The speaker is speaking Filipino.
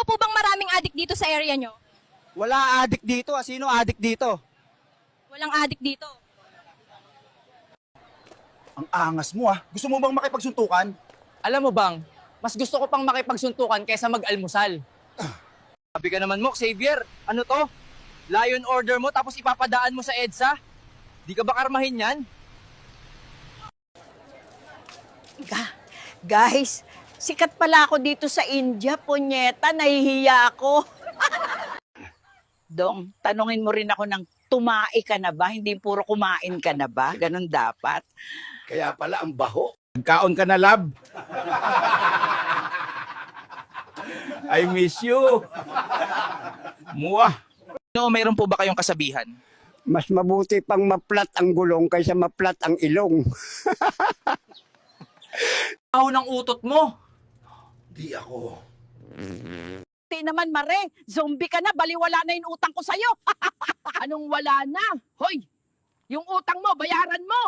po bang maraming adik dito sa area nyo? Wala adik dito. Sino adik dito? Walang adik dito. Ang angas mo ah. Gusto mo bang makipagsuntukan? Alam mo bang, mas gusto ko pang makipagsuntukan kaysa mag-almusal. Sabi ka naman mo, Xavier, ano to? Lion order mo tapos ipapadaan mo sa EDSA? Di ka ba karmahin yan? Guys, sikat pala ako dito sa India, punyeta, nahihiya ako. Dong, tanungin mo rin ako ng tumae ka na ba? Hindi puro kumain ka na ba? Ganun dapat. Kaya pala ang baho. Kaon ka na, lab. I miss you. Muah. No, mayroon po ba kayong kasabihan? Mas mabuti pang maplat ang gulong kaysa maplat ang ilong. Aho ng utot mo. Di ako. Di naman, Mare, zombie ka na, baliwala na yung utang ko sa'yo. Anong wala na? Hoy, yung utang mo, bayaran mo.